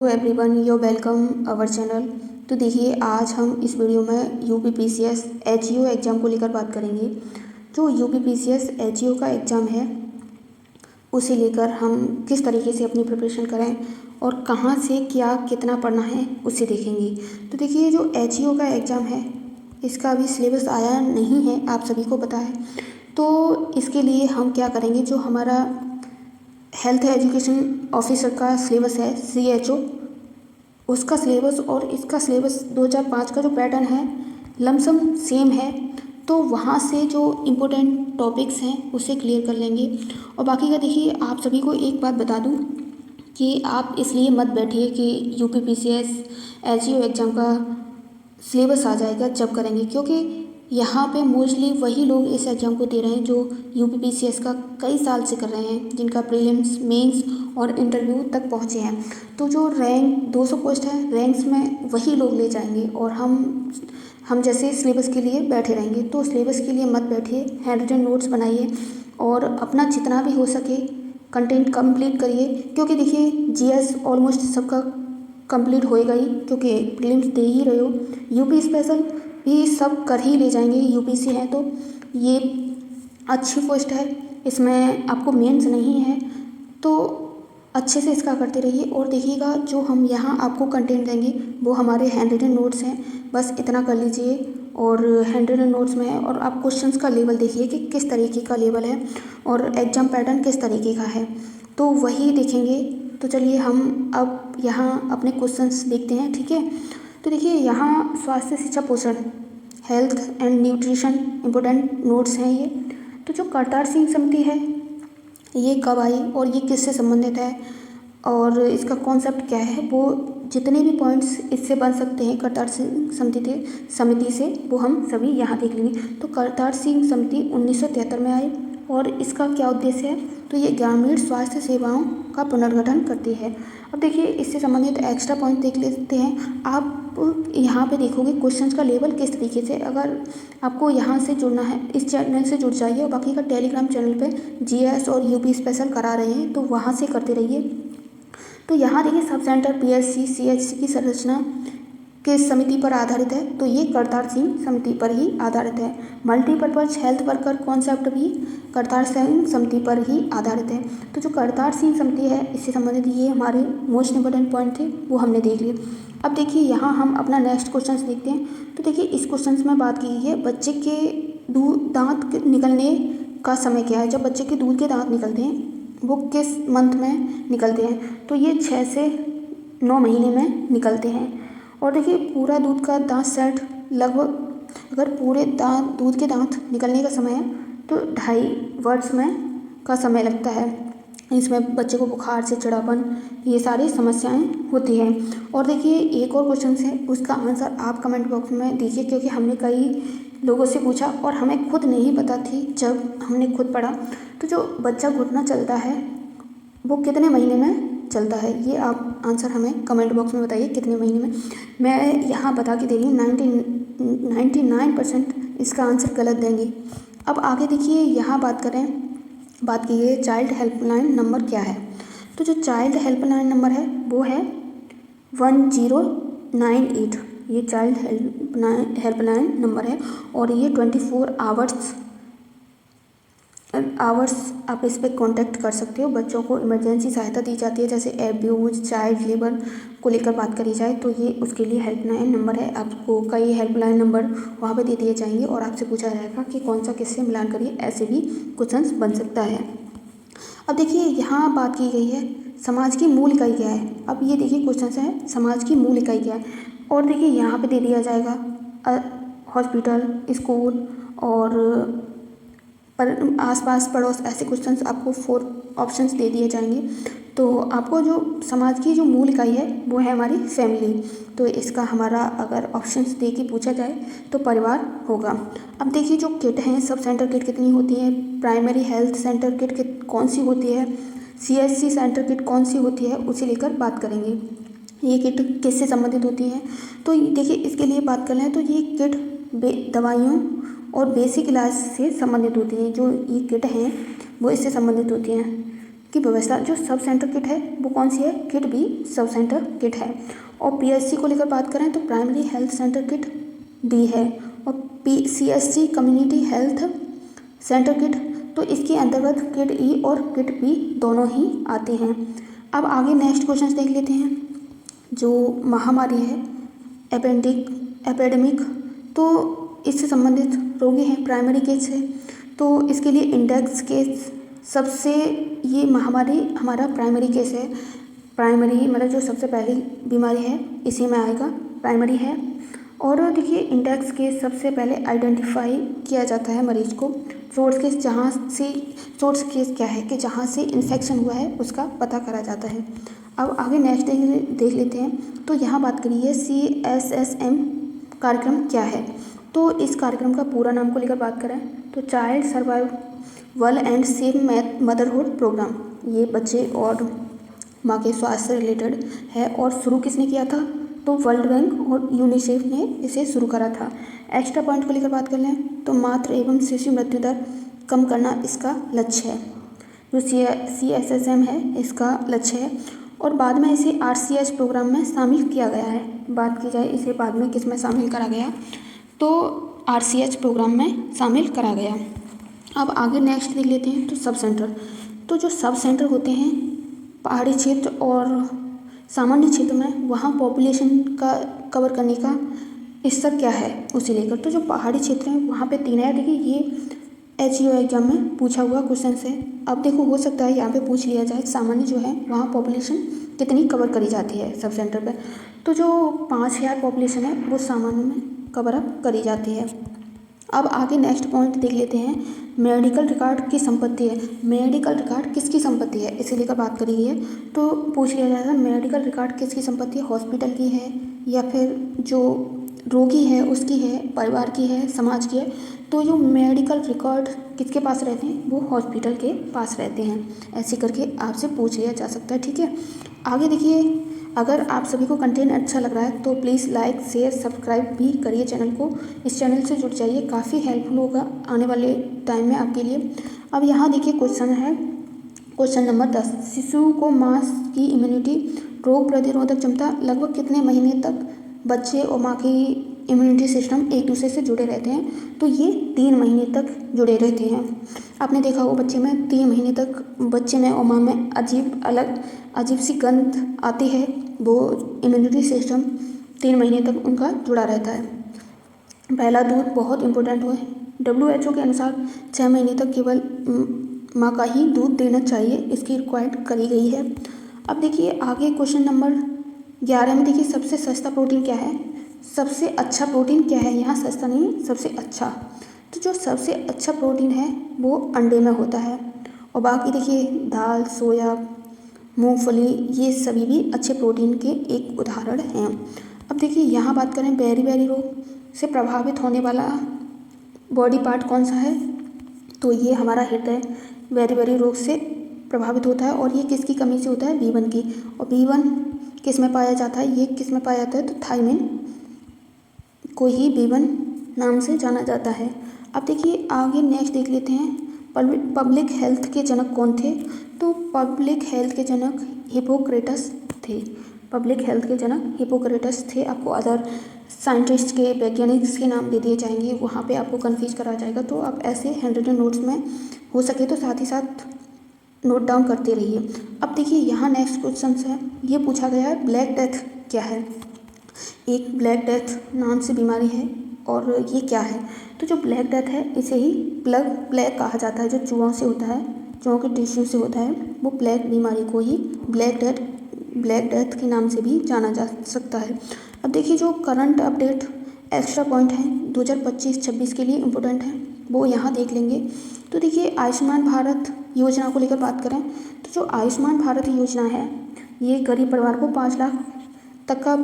Hello everyone, you welcome our channel. तो देखिए, आज हम इस वीडियो में यूपीपीसीएस एचईओ एग्ज़ाम को लेकर बात करेंगे। जो यूपीपीसीएस एचईओ का एग्ज़ाम है, उसे लेकर हम किस तरीके से अपनी प्रिपरेशन करें और कहाँ से क्या कितना पढ़ना है उसे देखेंगे। तो देखिए, जो एचईओ का एग्ज़ाम है, इसका अभी सिलेबस आया नहीं है, आप सभी को पता है। तो इसके लिए हम क्या करेंगे, जो हमारा हेल्थ एजुकेशन ऑफिसर का सिलेबस है CHO, उसका सिलेबस और इसका सिलेबस 2005 का जो पैटर्न है लमसम सेम है। तो वहाँ से जो इम्पोर्टेंट टॉपिक्स हैं उसे क्लियर कर लेंगे। और बाकी का देखिए, आप सभी को एक बात बता दूँ कि आप इसलिए मत बैठिए कि यूपीपीसीएस एचईओ एग्ज़ाम का सिलेबस आ जाएगा जब करेंगे, क्योंकि यहाँ पे मोस्टली वही लोग इस एग्ज़ाम को दे रहे हैं जो यूपीपीसीएस का कई साल से कर रहे हैं, जिनका प्रीलिम्स, मेंस और इंटरव्यू तक पहुँचे हैं। तो जो रैंक 200 पोस्ट है, रैंक्स में वही लोग ले जाएंगे और हम जैसे सिलेबस के लिए बैठे रहेंगे। तो सिलेबस के लिए मत बैठिए, हैंड रिटन नोट्स बनाइए और अपना जितना भी हो सके कंटेंट कंप्लीट करिए। क्योंकि देखिए, जीएस ऑलमोस्ट सबका कंप्लीट होएगा ही, क्योंकि प्रीलिम्स दे ही रहे हो। यूपी स्पेशल भी सब कर ही ले जाएंगे, यूपीसी है तो ये अच्छी पोस्ट है, इसमें आपको मेंस नहीं है, तो अच्छे से इसका करते रहिए। और देखिएगा, जो हम यहाँ आपको कंटेंट देंगे वो हमारे हैंड रिटन नोट्स हैं, बस इतना कर लीजिए। और हैंड रिटन नोट्स में है, और आप क्वेश्चंस का लेवल देखिए कि किस तरीके का लेवल है और एग्जाम पैटर्न किस तरीके का है, तो वही देखेंगे। तो चलिए, हम अब यहाँ अपने क्वेश्चंस देखते हैं, ठीक है। तो देखिए, यहाँ स्वास्थ्य शिक्षा पोषण, health and nutrition important notes हैं ये। तो जो करतार सिंह समिति है, ये कब आई और ये किससे संबंधित है और इसका कॉन्सेप्ट क्या है, वो जितने भी पॉइंट्स इससे बन सकते हैं करतार सिंह समिति से, वो हम सभी यहाँ देख लेंगे। तो करतार सिंह समिति 1973 में आई और इसका क्या उद्देश्य है, तो ये ग्रामीण स्वास्थ्य सेवाओं का पुनर्गठन करती है। अब देखिए, इससे संबंधित एक्स्ट्रा पॉइंट देख लेते हैं। आप यहाँ पे देखोगे क्वेश्चंस का लेवल किस तरीके से। अगर आपको यहाँ से जुड़ना है, इस चैनल से जुड़ जाइए, और बाकी का टेलीग्राम चैनल पे जीएस और यूपी स्पेशल करा रहे हैं, तो वहाँ से करते रहिए। तो यहाँ देखिए, सब सेंटर पीएचसी CHC की संरचना किस समिति पर आधारित है, तो ये करतार सिंह समिति पर ही आधारित है। मल्टीपर्पज़ हेल्थ वर्कर कॉन्सेप्ट भी करतार सिंह समिति पर ही आधारित है। तो जो करतार सिंह समिति है, इससे संबंधित ये हमारे मोस्ट इंपॉर्टेंट पॉइंट थे, वो हमने देख लिए। अब देखिए, यहाँ हम अपना नेक्स्ट क्वेश्चन देखते हैं। तो देखिए, इस क्वेश्चन में बात की गई है बच्चे के दांत निकलने का समय क्या है। जब बच्चे के दूध के दांत निकलते हैं, वो किस मंथ में निकलते हैं, तो ये 6 से 9 महीने में निकलते हैं। और देखिए, पूरा दूध का दांत सेट लगभग, अगर पूरे दूध के दांत निकलने का समय है तो 2.5 वर्ष में का समय लगता है। इसमें बच्चे को बुखार से चिड़ापन, ये सारी समस्याएं होती हैं। और देखिए, एक और क्वेश्चन है, उसका आंसर आप कमेंट बॉक्स में दीजिए, क्योंकि हमने कई लोगों से पूछा और हमें खुद नहीं पता थी जब हमने खुद पढ़ा। तो जो बच्चा घुटना चलता है, वो कितने महीने में चलता है, ये आप आंसर हमें कमेंट बॉक्स में बताइए कितने महीने में। मैं यहाँ बता के दे रही हूँ, 99% इसका आंसर गलत देंगे। अब आगे देखिए, यहाँ बात की है चाइल्ड हेल्पलाइन नंबर क्या है। तो जो चाइल्ड हेल्पलाइन नंबर है, वो है 1098। ये चाइल्ड हेल्पलाइन नंबर है और ये 24 आवर्स आप इस पर कांटेक्ट कर सकते हो। बच्चों को इमरजेंसी सहायता दी जाती है, जैसे एब्यूज, चाइल्ड लेबर को लेकर बात करी जाए, तो ये उसके लिए हेल्पलाइन नंबर है। आपको कई हेल्पलाइन नंबर वहाँ पे दे दिए जाएंगे और आपसे पूछा जाएगा कि कौन सा किससे मिलान करिए, ऐसे भी क्वेश्चंस बन सकता है। अब देखिए, यहाँ बात की गई है समाज की मूल इकाई क्या है। अब ये देखिए, क्वेश्चन है समाज की मूल इकाई क्या है, और देखिए यहाँ पे दे दिया जाएगा हॉस्पिटल, स्कूल और पर आसपास पड़ोस, ऐसे क्वेश्चंस आपको 4 ऑप्शंस दे दिए जाएंगे। तो आपको जो समाज की जो मूल इकाई है, वो है हमारी फैमिली। तो इसका हमारा अगर ऑप्शंस दे के पूछा जाए तो परिवार होगा। अब देखिए, जो किट हैं, सब सेंटर किट कितनी होती है, प्राइमरी हेल्थ सेंटर किट कौन सी होती है, CHC सेंटर किट कौन सी होती है, उसे लेकर बात करेंगे। ये किट किससे संबंधित होती है, तो देखिए, इसके लिए बात कर लें तो ये किट दवाइयों और बेसिक इलाज से संबंधित होती हैं। जो ये किट हैं वो इससे संबंधित होती हैं। की व्यवस्था। जो सब सेंटर किट है वो कौन सी है, kit B sub centre kit है। और पीएचसी को लेकर बात करें तो primary health centre kit D है। और PCHC community health centre kit, तो इसके अंतर्गत किट ई और किट बी दोनों ही आते हैं। अब आगे नेक्स्ट क्वेश्चन देख लेते हैं। जो महामारी है एपेडेमिक, तो इससे संबंधित रोगी हैं, प्राइमरी केस है, तो इसके लिए इंडेक्स केस सबसे, ये महामारी हमारा प्राइमरी केस है। प्राइमरी मतलब जो सबसे पहली बीमारी है इसी में आएगा, प्राइमरी है। और देखिए इंडेक्स केस सबसे पहले आइडेंटिफाई किया जाता है मरीज को। सोर्स केस सोर्स केस क्या है कि जहाँ से इन्फेक्शन हुआ है उसका पता करा जाता है। अब आगे नेक्स्ट देख लेते हैं। तो यहाँ बात करिए CSSM कार्यक्रम क्या है। तो इस कार्यक्रम का पूरा नाम को लेकर बात करें तो child survival and safe motherhood programme. ये बच्चे और माँ के स्वास्थ्य से रिलेटेड है। और शुरू किसने किया था, तो वर्ल्ड बैंक और यूनिसेफ ने इसे शुरू करा था। एक्स्ट्रा पॉइंट को लेकर बात कर लें तो मातृ एवं शिशु मृत्यु दर कम करना इसका लक्ष्य है। जो CSSM है इसका लक्ष्य है। और बाद में इसे RCH प्रोग्राम में शामिल किया गया है। बात की जाए इसे बाद में किस में शामिल करा गया, तो RCH प्रोग्राम में शामिल करा गया। अब आगे नेक्स्ट देख लेते हैं। तो सब सेंटर, तो जो सब सेंटर होते हैं पहाड़ी क्षेत्र और सामान्य क्षेत्र में, वहाँ पॉपुलेशन का कवर करने का स्तर क्या है उसे लेकर। तो जो पहाड़ी क्षेत्र हैं वहाँ पे 3 है। देखिए ये HEO एग्जाम में पूछा हुआ क्वेश्चन है। अब देखो हो सकता है यहाँ पे पूछ लिया जाए सामान्य जो है वहाँ पॉपुलेशन कितनी कवर करी जाती है सब सेंटर पे। तो जो 5000 पॉपुलेशन है वो सामान्य में कवर अप करी जाती है। अब आगे नेक्स्ट पॉइंट देख लेते हैं। मेडिकल रिकॉर्ड की संपत्ति है। मेडिकल रिकॉर्ड किसकी संपत्ति है इसे लेकर बात करी है। तो पूछ लिया जाएगा मेडिकल रिकॉर्ड किसकी संपत्ति है, हॉस्पिटल की है या फिर जो रोगी है उसकी है, परिवार की है, समाज की है। तो जो मेडिकल रिकॉर्ड किसके पास रहते हैं, वो हॉस्पिटल के पास रहते हैं। ऐसे करके आपसे पूछ लिया जा सकता है, ठीक है। आगे देखिए, अगर आप सभी को कंटेंट अच्छा लग रहा है तो प्लीज़ लाइक शेयर सब्सक्राइब भी करिए चैनल को। इस चैनल से जुड़ जाइए, काफ़ी हेल्पफुल होगा आने वाले टाइम में आपके लिए। अब यहाँ देखिए क्वेश्चन है, क्वेश्चन नंबर 10। शिशु को माँ की इम्यूनिटी रोग प्रतिरोधक क्षमता लगभग कितने महीने तक बच्चे और माँ की इम्यूनिटी सिस्टम एक दूसरे से जुड़े रहते हैं। तो ये 3 महीने तक जुड़े रहते हैं। आपने देखा होगा बच्चे में 3 महीने तक बच्चे में और माँ में अजीब सी गंध आती है। वो इम्यूनिटी सिस्टम 3 महीने तक उनका जुड़ा रहता है। पहला दूध बहुत इम्पोर्टेंट है। WHO के अनुसार 6 महीने तक केवल माँ का ही दूध देना चाहिए, इसकी रिक्वायर्ड करी गई है। अब देखिए आगे क्वेश्चन नंबर 11 में देखिए सबसे सस्ता प्रोटीन क्या है, सबसे अच्छा प्रोटीन क्या है। यहाँ सस्ता नहीं, सबसे अच्छा। तो जो सबसे अच्छा प्रोटीन है वो अंडे में होता है। और बाकी देखिए दाल, सोया, मूंगफली, ये सभी भी अच्छे प्रोटीन के एक उदाहरण हैं। अब देखिए यहाँ बात करें बेरी रोग से प्रभावित होने वाला बॉडी पार्ट कौन सा है, तो ये हमारा हृदय बेरी रोग से प्रभावित होता है। और ये किसकी कमी से होता है, B1 की। और B1 किस में पाया जाता है, ये किस में पाया जाता है, तो थायमिन को ही B1 नाम से जाना जाता है। अब देखिए आगे नेक्स्ट देख लेते हैं। पब्लिक हेल्थ के जनक कौन थे, तो पब्लिक हेल्थ के जनक हिपोक्रेटस थे। पब्लिक हेल्थ के जनक हिपोक्रेटस थे। आपको अदर साइंटिस्ट के, वैज्ञानिक के नाम दे दिए जाएंगे, वहाँ पे आपको कन्फ्यूज करा जाएगा। तो आप ऐसे हैंडरिटन नोट्स में हो सके तो साथ ही साथ नोट डाउन करते रहिए। अब देखिए यहाँ नेक्स्ट क्वेश्चन है, ये पूछा गया है ब्लैक डेथ क्या है। एक ब्लैक डेथ नाम से बीमारी है और ये क्या है, तो जो ब्लैक डेथ है इसे ही प्लेग कहा जाता है। जो चूहों से होता है, चूहों के टिश्यू से होता है, वो प्लेग बीमारी को ही ब्लैक डेथ के नाम से भी जाना जा सकता है। अब देखिए जो करंट अपडेट एक्स्ट्रा पॉइंट है 2025-26 के लिए इम्पोर्टेंट है, वो यहाँ देख लेंगे। तो देखिए आयुष्मान भारत योजना को लेकर बात करें तो जो आयुष्मान भारत योजना है ये गरीब परिवार को 5 लाख तक का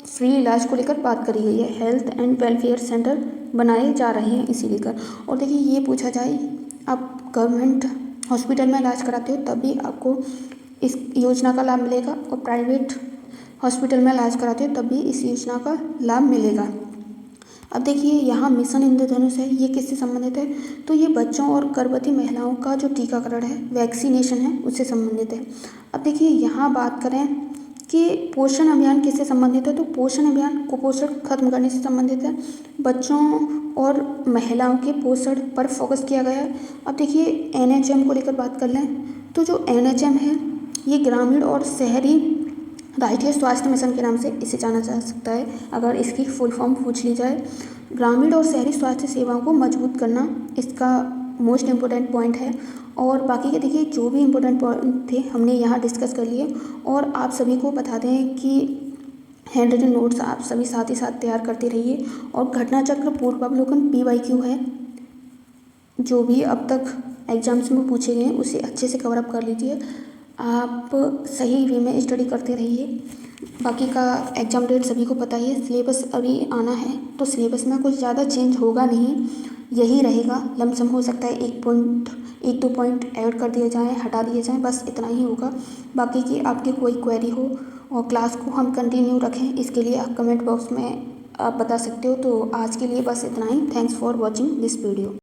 फ्री इलाज को लेकर बात करी गई है। हेल्थ एंड वेलफेयर सेंटर बनाए जा रहे हैं इसी लेकर। और देखिए ये पूछा जाए आप गवर्नमेंट हॉस्पिटल में इलाज कराते हो तब भी आपको इस योजना का लाभ मिलेगा, और प्राइवेट हॉस्पिटल में इलाज कराते हो तब भी इस योजना का लाभ मिलेगा। अब देखिए यहाँ मिशन इंद्रधनुष है, ये किससे संबंधित है? तो ये बच्चों और गर्भवती महिलाओं का जो टीकाकरण है, वैक्सीनेशन है, उससे संबंधित है। अब देखिए यहाँ बात करें कि पोषण अभियान किससे संबंधित है? तो पोषण अभियान कुपोषण खत्म करने से संबंधित है। बच्चों और महिलाओं के पोषण पर फोकस किया गया है। अब देखिए NHM को लेकर बात कर लें तो जो NHM है ये ग्रामीण और शहरी राष्ट्रीय स्वास्थ्य मिशन के नाम से इसे जाना जा सकता है, अगर इसकी फुल फॉर्म पूछ ली जाए। ग्रामीण और शहरी स्वास्थ्य सेवाओं को मजबूत करना इसका मोस्ट इम्पोर्टेंट पॉइंट है। और बाकी के देखिए जो भी इम्पोर्टेंट पॉइंट थे हमने यहाँ डिस्कस कर लिए। और आप सभी को बता दें कि हैंड रिटन नोट्स आप सभी साथ ही साथ तैयार करते रहिए। और घटना चक्र पूर्वावलोकन PYQ है, जो भी अब तक एग्जाम्स में पूछे गए हैं उसे अच्छे से कवर अप कर लीजिए। आप सही वे में स्टडी करते रहिए। बाकी का एग्ज़ाम डेट सभी को पता ही है। सिलेबस अभी आना है तो सिलेबस में कुछ ज़्यादा चेंज होगा नहीं, यही रहेगा। लमसम हो सकता है 1 2 पॉइंट ऐड कर दिए जाएँ, हटा दिए जाएँ, बस इतना ही होगा। बाकी की आपकी कोई क्वेरी हो और क्लास को हम कंटिन्यू रखें, इसके लिए आप कमेंट बॉक्स में आप बता सकते हो। तो आज के लिए बस इतना ही। Thanks for watching this video.